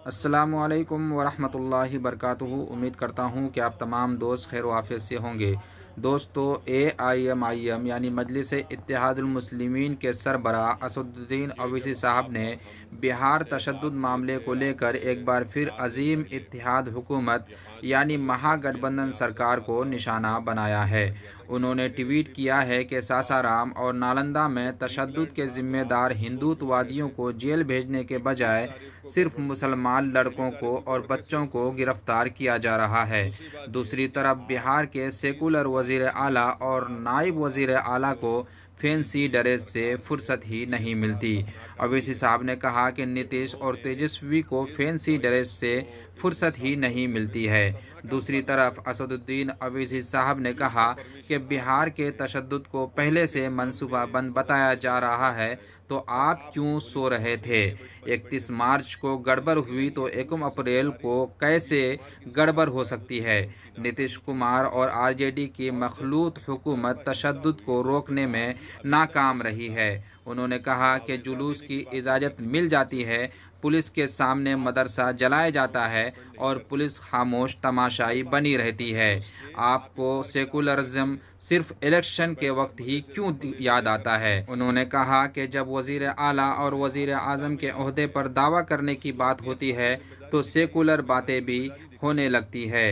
अस्सलामुअलैकुम वरहमतुल्लाहि बरकातुहू। उम्मीद करता हूँ कि आप तमाम दोस्त खैर आफियत से होंगे। दोस्तों, AIMIM यानी मजलिस इत्तेहादुल मुस्लिमीन के सरबरा असदुद्दीन ओवैसी साहब ने बिहार तशद्दुद मामले को लेकर एक बार फिर अजीम इत्तेहाद हुकूमत यानी महागठबंधन सरकार को निशाना बनाया है। उन्होंने ट्वीट किया है कि सासाराम और नालंदा में तशद्दुद के जिम्मेदार हिंदुत्ववादियों को जेल भेजने के बजाय सिर्फ मुसलमान लड़कों को और बच्चों को गिरफ्तार किया जा रहा है। दूसरी तरफ बिहार के सेकुलर वजीर आला और नायब वजीर आला को फैंसी ड्रेस से फुर्सत ही नहीं मिलती। अवैसी साहब ने कहा कि नीतीश और तेजस्वी को फैंसी ड्रेस से फुर्सत ही नहीं मिलती है। दूसरी तरफ असदुद्दीन ओवैसी साहब ने कहा कि बिहार के तशद्दुद को पहले से मंसूबाबंद बताया जा रहा है, तो आप क्यों सो रहे थे? 31 मार्च को गड़बड़ हुई तो 1 अप्रैल को कैसे गड़बड़ हो सकती है? नीतीश कुमार और आरजेडी की मखलूत हुकूमत तशद्दुद को रोकने में नाकाम रही है। उन्होंने कहा कि जुलूस की इजाज़त मिल जाती है, पुलिस के सामने मदरसा जलाया जाता है और पुलिस खामोश तमाशाई बनी रहती है। आपको सेकुलरिज्म सिर्फ इलेक्शन के वक्त ही क्यों याद आता है? उन्होंने कहा कि जब वजीर आला और वजीर आज़म के ओहदे पर दावा करने की बात होती है तो सेकुलर बातें भी होने लगती है।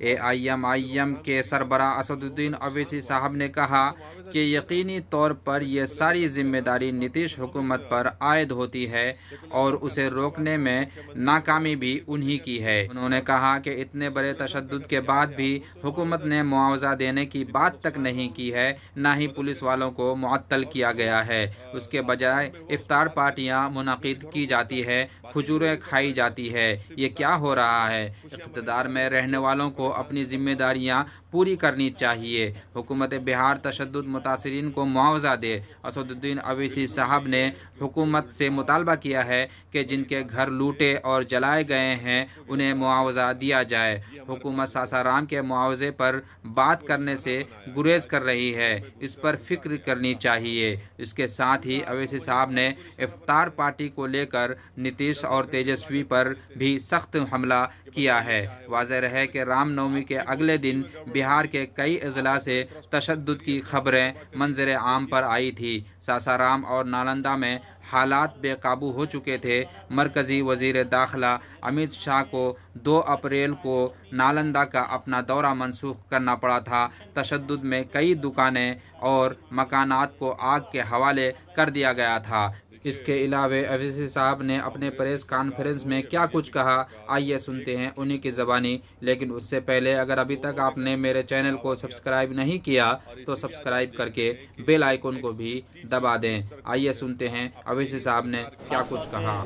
AIMIM के सरबरा असदुद्दीन ओवैसी साहब ने कहा कि यकीनी तौर पर यह सारी जिम्मेदारी नीतीश हुकूमत पर आयद होती है और उसे रोकने में नाकामी भी उन्हीं की है। उन्होंने कहा कि इतने बड़े तशद्दुद के बाद भी हुकूमत ने मुआवजा देने की बात तक नहीं की है, ना ही पुलिस वालों को मुअत्तल किया गया है। उसके बजाय इफ्तार पार्टियां मुनक़िद की जाती है, खजूरें खाई जाती है। ये क्या हो रहा है? इक़्तिदार में रहने वालों को अपनी जिम्मेदारियां पूरी करनी चाहिए। हुकूमत बिहार तशद्दुद मुतासिरीन को मुआवजा दे। असदुद्दीन ओवैसी साहब ने हुकूमत से मुतालबा किया है कि जिनके घर लूटे और जलाए गए हैं उन्हें मुआवजा दिया जाए। हुकूमत सासाराम के मुआवजे पर बात करने से गुरेज कर रही है, इस पर फिक्र करनी चाहिए। इसके साथ ही ओवैसी साहब ने इफ्तार पार्टी को लेकर नीतीश और तेजस्वी पर भी सख्त हमला किया है। वाज़ेह है कि रामनवमी के अगले दिन बिहार के कई अजला से तशद्दुद की खबरें मंजर आम पर आई थी। सासाराम और नालंदा में हालात बेकाबू हो चुके थे। मरकज़ी वज़ीर दाखिला अमित शाह को 2 अप्रैल को नालंदा का अपना दौरा मनसूख करना पड़ा था। तशद्दुद में कई दुकानें और मकानात को आग के हवाले कर दिया गया था। इसके अलावा ओवैसी साहब ने अपने प्रेस कॉन्फ्रेंस में क्या कुछ कहा, आइए सुनते हैं उन्हीं की ज़बानी। लेकिन उससे पहले अगर अभी तक आपने मेरे चैनल को सब्सक्राइब नहीं किया तो सब्सक्राइब करके बेल आइकन को भी दबा दें। आइए सुनते हैं ओवैसी साहब ने क्या कुछ कहा।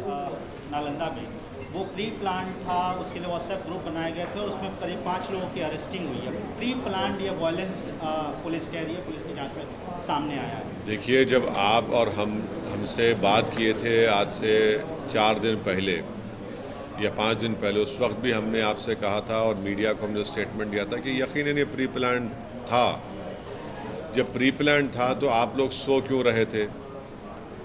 नालंदा में वो प्री प्लान था, उसके लिए व्हाट्सएप ग्रुप बनाए गए थे और उसमें करीब 5 लोगों की अरेस्टिंग हुई है। प्री प्लान या वायलेंस पुलिस कह रही है, पुलिस की जांच में सामने आया है। देखिए, जब आप और हमसे बात किए थे आज से 4 दिन पहले या 5 दिन पहले, उस वक्त भी हमने आपसे कहा था और मीडिया को हमने स्टेटमेंट दिया था कि यकीनन ये प्री प्लान था। जब प्री प्लान था तो आप लोग सो क्यों रहे थे?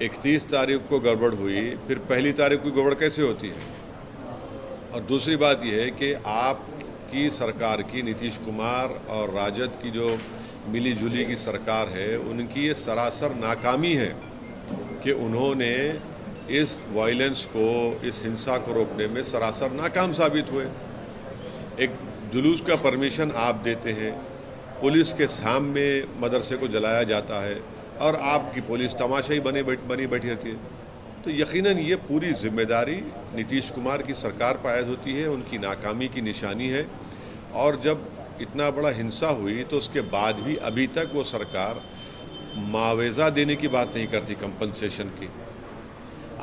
31 तारीख को गड़बड़ हुई, फिर पहली तारीख को गड़बड़ कैसे होती है? और दूसरी बात यह है कि आपकी सरकार की, नीतीश कुमार और राजद की जो मिली जुली की सरकार है, उनकी ये सरासर नाकामी है कि उन्होंने इस वायलेंस को, इस हिंसा को रोकने में सरासर नाकाम साबित हुए। एक जुलूस का परमिशन आप देते हैं, पुलिस के सामने मदरसे को जलाया जाता है और आपकी पुलिस तमाशाई बनी बैठी रहती है। तो यकीनन ये पूरी जिम्मेदारी नीतीश कुमार की सरकार पर आयद होती है, उनकी नाकामी की निशानी है। और जब इतना बड़ा हिंसा हुई तो उसके बाद भी अभी तक वो सरकार मुआवजा देने की बात नहीं करती, कंपनसेशन की।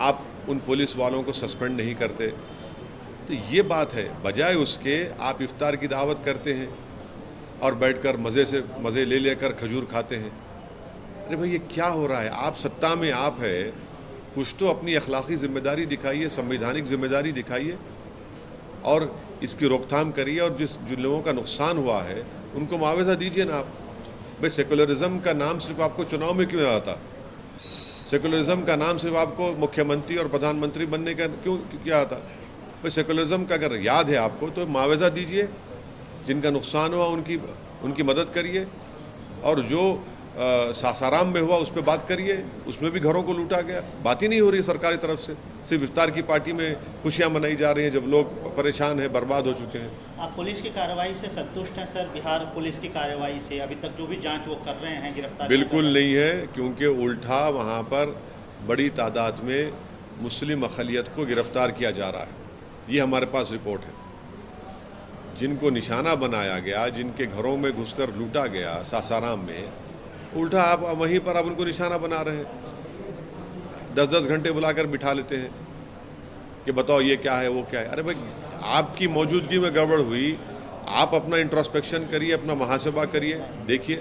आप उन पुलिस वालों को सस्पेंड नहीं करते। तो ये बात है, बजाय उसके आप इफ्तार की दावत करते हैं और बैठकर मज़े ले लेकर खजूर खाते हैं। अरे भाई, ये क्या हो रहा है? आप सत्ता में आप है, कुछ तो अपनी अखलाकी जिम्मेदारी दिखाइए, संवैधानिक जिम्मेदारी दिखाइए और इसकी रोकथाम करिए। और जिन लोगों का नुकसान हुआ है उनको मुआवजा दीजिए ना आप। भाई, सेकुलरिज्म का नाम सिर्फ आपको चुनाव में क्यों आता? सेकुलरिज्म का नाम सिर्फ आपको मुख्यमंत्री और प्रधानमंत्री बनने का क्यों क्या आता? भाई सेकुलरिज्म का अगर याद है आपको तो मुआवजा दीजिए, जिनका नुकसान हुआ उनकी मदद करिए, और जो सासाराम में हुआ उस पर बात करिए, उसमें भी घरों को लूटा गया, बात ही नहीं हो रही सरकारी तरफ से। सिर्फ इफ्तार की पार्टी में खुशियां मनाई जा रही हैं जब लोग परेशान हैं, बर्बाद हो चुके हैं। आप पुलिस की कार्रवाई से संतुष्ट हैं सर? बिहार पुलिस की कार्रवाई से अभी तक जो भी जांच वो कर रहे हैं, गिरफ्तार? बिल्कुल नहीं है, क्योंकि उल्टा वहाँ पर बड़ी तादाद में मुस्लिम अक़लियत को गिरफ्तार किया जा रहा है। ये हमारे पास रिपोर्ट है। जिनको निशाना बनाया गया, जिनके घरों में घुसकर लूटा गया सासाराम में, उल्टा आप वहीं पर आप उनको निशाना बना रहे हैं। 10-10 घंटे बुलाकर बिठा लेते हैं कि बताओ ये क्या है, वो क्या है। अरे भाई, आपकी मौजूदगी में गड़बड़ हुई, आप अपना इंट्रोस्पेक्शन करिए, अपना मुहासबा करिए, देखिए